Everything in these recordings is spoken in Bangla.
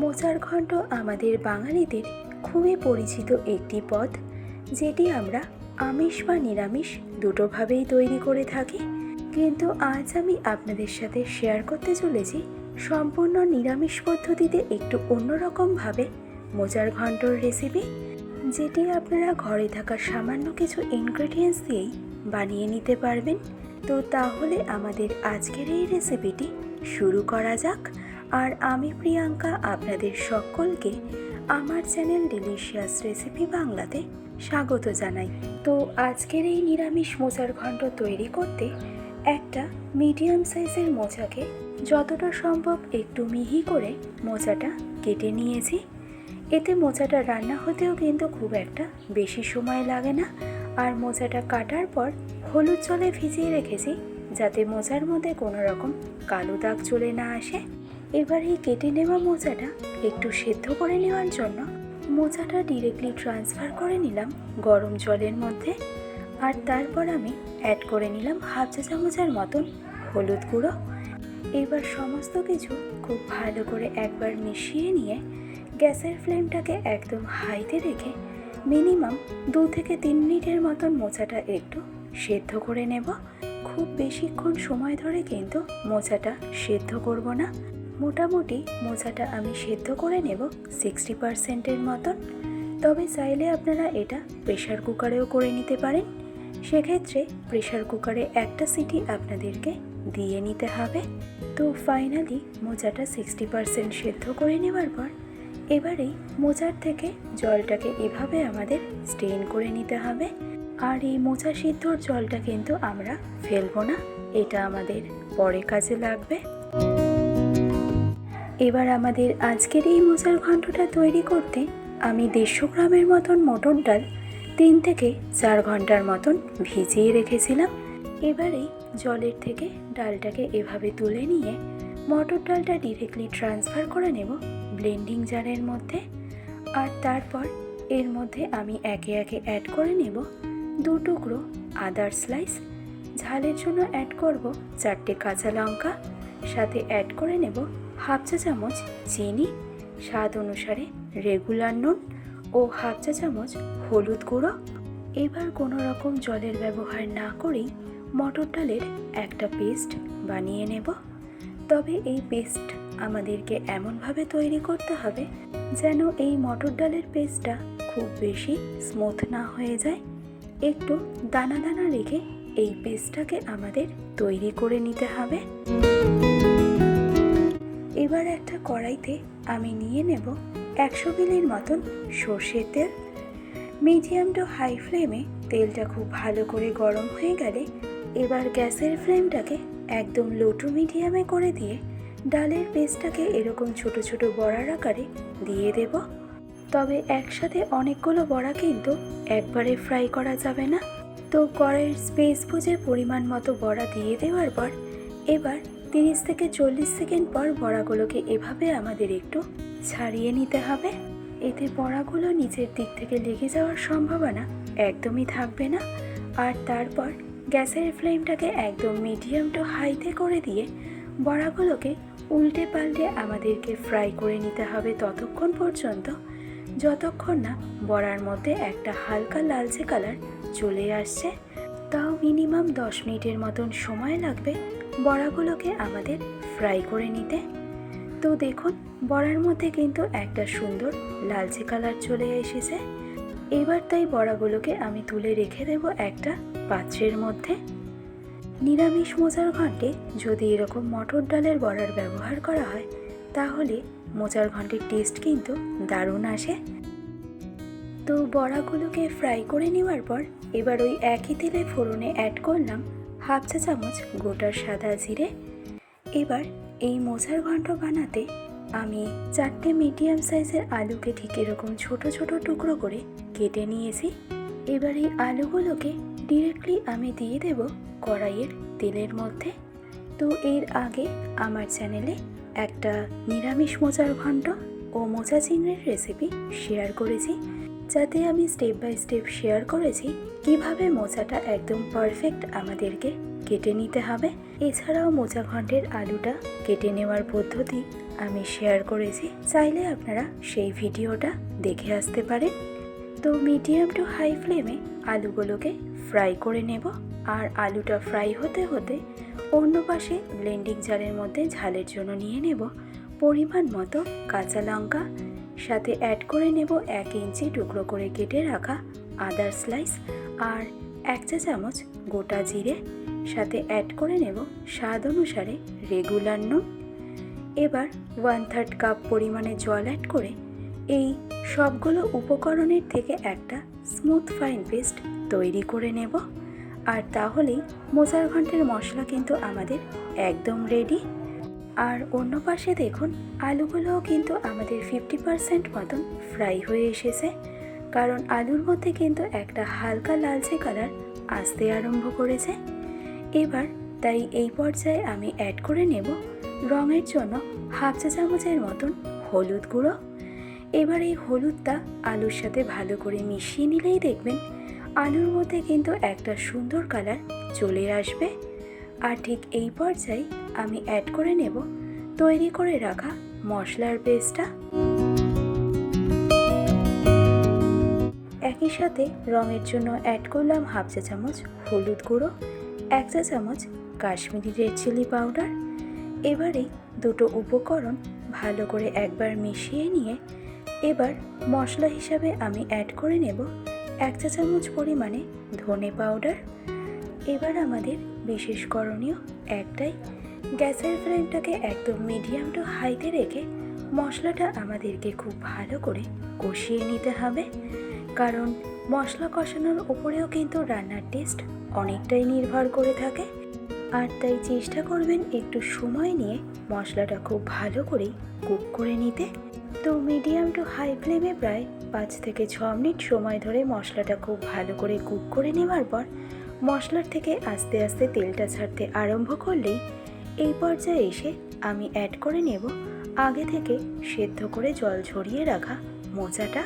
মোচার ঘন্ট আমাদের বাঙালিদের খুবই পরিচিত একটি পদ, যেটি আমরা আমিষ বা নিরামিষ দুটোভাবেই তৈরি করে থাকি। কিন্তু আজ আমি আপনাদের সাথে শেয়ার করতে চলেছি সম্পূর্ণ নিরামিষ পদ্ধতিতে একটু অন্যরকমভাবে মোচার ঘন্টর রেসিপি, যেটি আপনারা ঘরে থাকা সামান্য কিছু ইনগ্রেডিয়েন্টস দিয়েই বানিয়ে নিতে পারবেন। তো তাহলে আমাদের আজকের এই রেসিপিটি শুরু করা যাক। আর আমি প্রিয়াঙ্কা আপনাদের সকলকে আমার চ্যানেল ডিলিশিয়াস রেসিপি বাংলাতে স্বাগত জানাই। তো আজকের এই নিরামিষ মোচার ঘন্ট তৈরি করতে একটা মিডিয়াম সাইজের মোচাকে যতটা সম্ভব একটু মিহি করে মোচাটা কেটে নিয়েছি। এতে মোচাটা রান্না হতেও কিন্তু খুব একটা বেশি সময় লাগে না। আর মোচাটা কাটার পর হলুদ জলে ভিজিয়ে রেখেছি, যাতে মোচার মধ্যে কোনো রকম কালো দাগ চলে না আসে। এবার এই কেটে নেওয়া মোচাটা একটু সেদ্ধ করে নেওয়ার জন্য মোচাটা ডিরেক্টলি ট্রান্সফার করে নিলাম গরম জলের মধ্যে। আর তারপর আমি অ্যাড করে নিলাম হাফ চা চামচের মতন হলুদ গুঁড়ো। এবার সমস্ত কিছু খুব ভালো করে একবার মিশিয়ে নিয়ে গ্যাসের ফ্লেমটাকে একদম হাইতে রেখে মিনিমাম 2 থেকে 3 মিনিটের মতন মোচাটা একটু সেদ্ধ করে নেব। খুব বেশিক্ষণ সময় ধরে কিন্তু মোচাটা সেদ্ধ করব না। মোটামুটি মোচাটা আমি সেদ্ধ করে নেব 60%-এর মতন। তবে চাইলে আপনারা এটা প্রেশার কুকারেও করে নিতে পারেন। সেক্ষেত্রে প্রেশার কুকারে একটা সিটি আপনাদেরকে দিয়ে নিতে হবে। তো ফাইনালি মোচাটা 60% সেদ্ধ করে নেওয়ার পর এবারেই মোচার থেকে জলটাকে এভাবে আমাদের স্টেইন করে নিতে হবে। আর এই মোচা সিদ্ধর জলটা কিন্তু আমরা ফেলবো না, এটা আমাদের পরে কাজে লাগবে। এবার আমাদের আজকের এই মোচার ঘন্টটা তৈরি করতে আমি 150 গ্রামের মতন মটর ডাল 3 থেকে 4 ঘন্টার মতন ভিজিয়ে রেখেছিলাম। এবারেই জলের থেকে ডালটাকে এভাবে তুলে নিয়ে মটর ডালটা ডিরেক্টলি ট্রান্সফার করে নেব ব্লেন্ডিং জারের মধ্যে। আর তারপর এর মধ্যে আমি একে একে অ্যাড করে নেব 2 টুকরো আদার স্লাইস, ঝালের জন্য অ্যাড করব 4টে কাঁচা লঙ্কা, সাথে অ্যাড করে নেব হাফ চা চামচ চিনি, স্বাদ অনুসারে রেগুলার নুন ও হাফ চা চামচ হলুদ গুঁড়ো। এবার কোনো রকম জলের ব্যবহার না করেই মটর ডালের একটা পেস্ট বানিয়ে নেব। তবে এই পেস্ট আমাদেরকে এমনভাবে তৈরি করতে হবে যেন এই মটর ডালের পেস্টটা খুব বেশি স্মুথ না হয়ে যায়। একটু দানা দানা রেখে এই পেস্টটাকে আমাদের তৈরি করে নিতে হবে। এবার একটা কড়াইতে আমি নিয়ে নেব 100 মিলির মতন সর্ষের তেল। মিডিয়াম টু হাই ফ্লেমে তেলটা খুব ভালো করে গরম হয়ে গেলে এবার গ্যাসের ফ্লেমটাকে একদম লো টু মিডিয়ামে করে দিয়ে ডালের পেস্টটাকে এরকম ছোট ছোট বড়ার আকারে দিয়ে দেব। তবে একসাথে অনেকগুলো বড়া কিন্তু একবারে ফ্রাই করা যাবে না। তো কড়াইয়ের স্পেস বুঝে পরিমাণ মতো বড়া দিয়ে দেওয়ার পর এবার 30 থেকে 40 সেকেন্ড পর বড়াগুলোকে এভাবে আমাদের একটু ছাড়িয়ে নিতে হবে। এতে বড়াগুলো নিচের দিক থেকে লেগে যাওয়ার সম্ভাবনা একদমই থাকবে না। আর তারপর গ্যাসের ফ্লেমটাকে একদম মিডিয়াম টু হাইতে করে দিয়ে বড়াগুলোকে উল্টে পাল্টে আমাদেরকে ফ্রাই করে নিতে হবে ততক্ষণ পর্যন্ত যতক্ষণ না বড়ার মধ্যে একটা হালকা লালচে কালার চলে আসছে। তাও মিনিমাম 10 মিনিটের মতন সময় লাগবে বড়াগুলোকে আমাদের ফ্রাই করে নিতে। তো দেখুন বড়ার মধ্যে কিন্তু একটা সুন্দর লালচে কালার চলে এসেছে। এবার তাই বড়াগুলোকে আমি তুলে রেখে দেব একটা পাত্রের মধ্যে। নিরামিষ মোচার ঘন্টে যদি এরকম মটর ডালের বড়ার ব্যবহার করা হয় তাহলে মোচার ঘন্টের টেস্ট কিন্তু দারুণ আসে। তো বড়াগুলোকে ফ্রাই করে নেওয়ার পর এবার ওই একই তেলে ফোড়নে অ্যাড করলাম হাফ চা চামচ গোটা সাদা জিরে। এবার এই মোচার ঘন্ট বানাতে আমি 4টে মিডিয়াম সাইজের আলুকে ঠিক এরকম ছোট ছোট টুকরো করে কেটে নিয়েছি। এবার এই আলুগুলোকে ডিরেক্টলি আমি দিয়ে দেব কড়াইয়ের তেলের মধ্যে। তো এর আগে আমার চ্যানেলে একটা নিরামিষ মোচার ঘন্ট ও মোচা চিংড়ির রেসিপি শেয়ার করেছি, যাতে আমি স্টেপ বাই স্টেপ শেয়ার করেছি কিভাবে মোচাটা একদম পারফেক্ট আমাদেরকে কেটে নিতে হবে। এছাড়াও মোচা ঘন্টের আলুটা কেটে নেওয়ার পদ্ধতি আমি শেয়ার করেছি, চাইলে আপনারা সেই ভিডিওটা দেখে আসতে পারেন। তো মিডিয়াম টু হাই ফ্লেমে আলুগুলোকে ফ্রাই করে নেব। আর আলুটা ফ্রাই হতে হতে অন্য পাশে ব্লেন্ডিং জারের মধ্যে ঝালের জন্য নিয়ে নেব পরিমাণ মতো কাঁচা লঙ্কা, সাথে অ্যাড করে নেব 1 ইঞ্চি টুকরো করে কেটে রাখা আদার স্লাইস, আর 1 চা চামচ গোটা জিরে, সাথে অ্যাড করে নেব স্বাদ অনুসারে রেগুলার নুন। এবার 1/3 কাপ পরিমাণে জল অ্যাড করে এই সবগুলো উপকরণের থেকে একটা স্মুথ ফাইন পেস্ট তৈরি করে নেব। আর তাহলেই মোচার ঘন্টের মশলা কিন্তু আমাদের একদম রেডি। আর অন্য পাশে দেখুন আলুগুলোও কিন্তু আমাদের 50% মতন ফ্রাই হয়ে এসেছে, কারণ আলুর মধ্যে কিন্তু একটা হালকা লালচে কালার আসতে আরম্ভ করেছে। এবার তাই এই পর্যায়ে আমি অ্যাড করে নেব রঙের জন্য 1/2 চা চামচের মতন হলুদ গুঁড়ো। এবার এই হলুদটা আলুর সাথে ভালো করে মিশিয়ে নিলেই দেখবেন আলুর মধ্যে কিন্তু একটা সুন্দর কালার চলে আসবে। আর ঠিক এই পর্যায়ে আমি অ্যাড করে নেব তৈরি করে রাখা মশলার পেস্টটা। একই সাথে রঙের জন্য অ্যাড করলাম 1/2 চা চামচ হলুদ গুঁড়ো, 1 চা চামচ কাশ্মীরি রেড চিলি পাউডার। এবারেই দুটো উপকরণ ভালো করে একবার মিশিয়ে নিয়ে এবার মশলা হিসাবে আমি অ্যাড করে নেব 1 চা চামচ পরিমাণে ধনে পাউডার। এবার আমাদের বিশেষ করণীয় একটাই, গ্যাসের ফ্লেমটাকে একদম মিডিয়াম টু হাইতে রেখে মশলাটা আমাদেরকে খুব ভালো করে কষিয়ে নিতে হবে, কারণ মশলা কষানোর উপরেও কিন্তু রান্নার টেস্ট অনেকটাই নির্ভর করে থাকে। আর তাই চেষ্টা করবেন একটু সময় নিয়ে মশলাটা খুব ভালো করেই কুক করে নিতে। তো মিডিয়াম টু হাই ফ্লেমে প্রায় 5 থেকে 6 মিনিট সময় ধরে মশলাটা খুব ভালো করে কুক করে নেওয়ার পর মশলার থেকে আস্তে আস্তে তেলটা ছাড়তে আরম্ভ করলেই এই পর্যায়ে এসে আমি অ্যাড করে নেব আগে থেকে সেদ্ধ করে জল ঝরিয়ে রাখা মোচাটা।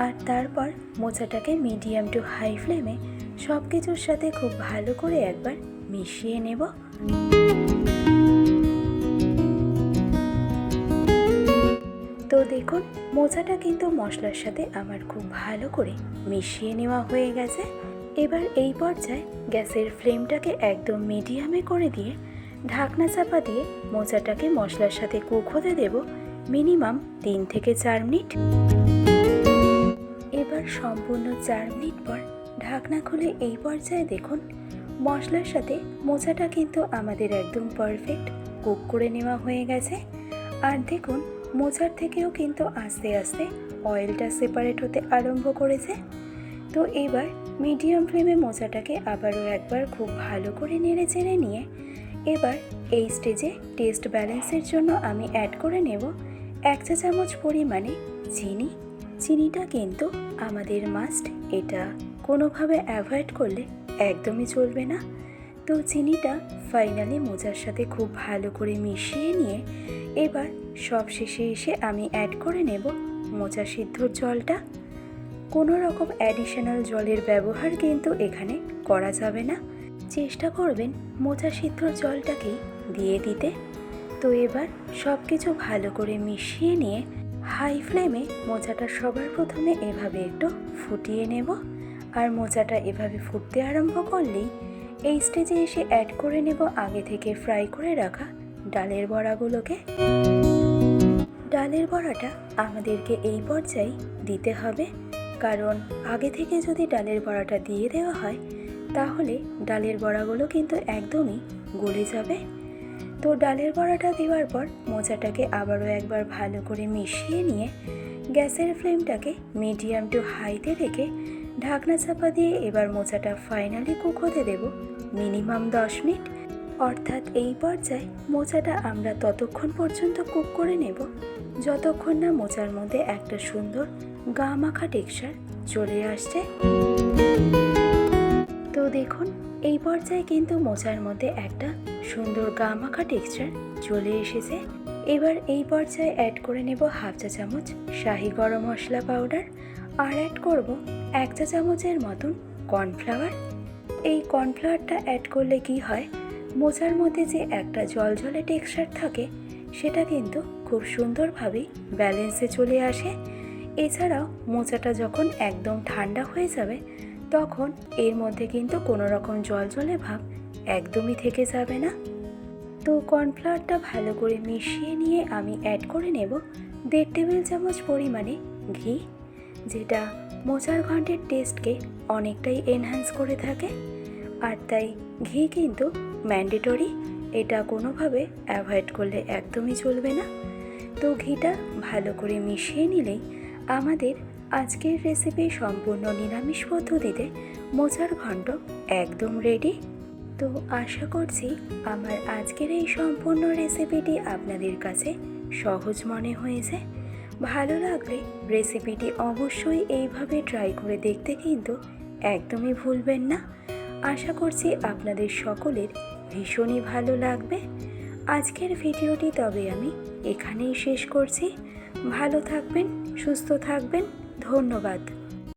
আর তারপর মোচাটাকে মিডিয়াম টু হাই ফ্লেমে সব কিছুর সাথে খুব ভালো করে একবার মিশিয়ে নেব। তো দেখুন মোচাটা কিন্তু মশলার সাথে আমার খুব ভালো করে মিশিয়ে নেওয়া হয়ে গেছে। এবার এই পর্যায়ে গ্যাসের ফ্লেমটাকে একদম মিডিয়ামে করে দিয়ে ঢাকনা চাপা দিয়ে মোচাটাকে মশলার সাথে কুক হতে দেব মিনিমাম 3 থেকে 4 মিনিট। এবার সম্পূর্ণ 4 মিনিট পর ঢাকনা খুলে এই পর্যায়ে দেখুন মশলার সাথে মোচাটা কিন্তু আমাদের একদম পারফেক্ট কুক করে নেওয়া হয়ে গেছে। আর দেখুন মোচার থেকেও কিন্তু আস্তে আস্তে অয়েলটা সেপারেট হতে আরম্ভ করেছে। তো এবার মিডিয়াম ফ্লেমে মোচাটাকে আবারও একবার খুব ভালো করে নেড়ে চেড়ে নিয়ে এবার এই স্টেজে টেস্ট ব্যালেন্সের জন্য আমি অ্যাড করে নেব 1 চা চামচ পরিমাণে চিনি। চিনিটা কিন্তু আমাদের মাস্ট, এটা কোনোভাবে অ্যাভয়েড করলে একদমই চলবে না। তো চিনিটা ফাইনালি মোচার সাথে খুব ভালো করে মিশিয়ে নিয়ে এবার সব শেষে এসে আমি অ্যাড করে নেব মোচা সিদ্ধর জলটা। কোনো রকম অ্যাডিশনাল জলের ব্যবহার কিন্তু এখানে করা যাবে না, চেষ্টা করবেন মোচা সিদ্ধর জলটাকেই দিয়ে দিতে। তো এবার সব কিছু ভালো করে মিশিয়ে নিয়ে হাই ফ্লেমে মোচাটা সবার প্রথমে এভাবে একটু ফুটিয়ে নেব। আর মোচাটা এভাবে ফুটতে আরম্ভ করলেই এই স্টেজে এসে অ্যাড করে নেব আগে থেকে ফ্রাই করে রাখা ডালের বড়াগুলোকে। ডালের বড়াটা আমাদেরকে এই পর্যায়ে দিতে হবে, কারণ আগে থেকে যদি ডালের বড়াটা দিয়ে দেওয়া হয় তাহলে ডালের বড়াগুলো কিন্তু একদমই গলে যাবে। তো ডালের বড়াটা দেওয়ার পর মোচাটাকে আবারও একবার ভালো করে মিশিয়ে নিয়ে গ্যাসের ফ্লেমটাকে মিডিয়াম টু হাইতে রেখে ঢাকনা চাপা দিয়ে এবার মোচাটা ফাইনালি কুক হতে দেব মিনিমাম 10 মিনিট। অর্থাৎ এই পর্যায়ে মোচাটা আমরা ততক্ষণ পর্যন্ত কুক করে নেব যতক্ষণ না মোচার মধ্যে একটা সুন্দর গা মাখা টেক্সচার চলে আসছে। তো দেখুন এই পর্যায়ে কিন্তু মোচার মধ্যে একটা সুন্দর গা মাখা টেক্সচার চলে এসেছে। এবার এই পর্যায়ে অ্যাড করে নেব 1/2 চা চামচ শাহি গরম মশলা পাউডার, আর অ্যাড করব 1 চা চামচের মতন কর্নফ্লাওয়ার। এই কর্নফ্লাওয়ারটা অ্যাড করলে কি হয়, মোচার মধ্যে যে একটা জলজলে টেক্সচার থাকে সেটা কিন্তু খুব সুন্দরভাবে ব্যালেন্সে চলে আসে। এছাড়াও মোচাটা যখন একদম ঠান্ডা হয়ে যাবে তখন এর মধ্যে কিন্তু কোনো রকম জলজলে ভাব একদমই থেকে যাবে না। তো কর্নফ্লাওয়ারটা ভালো করে মিশিয়ে নিয়ে আমি অ্যাড করে নেব 1.5 টেবিল চামচ পরিমাণে ঘি, যেটা মোচার ঘন্টের টেস্টকে অনেকটাই এনহ্যান্স করে থাকে। আর তাই ঘি কিন্তু ম্যান্ডেটরি, এটা কোনোভাবে অ্যাভয়েড করলে একদমই চলবে না। তো ঘিটা ভালো করে মিশিয়ে নিলেই আমাদের আজকের রেসিপি সম্পূর্ণ নিরামিষ পদ্ধতিতে মোচার ঘন্ট একদম রেডি। তো আশা করছি আমার আজকের এই সম্পূর্ণ রেসিপিটি আপনাদের কাছে সহজ মনে হয়েছে। ভালো লাগলে রেসিপিটি অবশ্যই এইভাবে ট্রাই করে দেখতে কিন্তু একদমই ভুলবেন না। আশা করছি আপনাদের সকলের ভীষণই ভালো লাগবে। আজকের ভিডিওটি তবে আমি এখানেই শেষ করছি। ভালো থাকবেন, সুস্থ থাকবেন, ধন্যবাদ।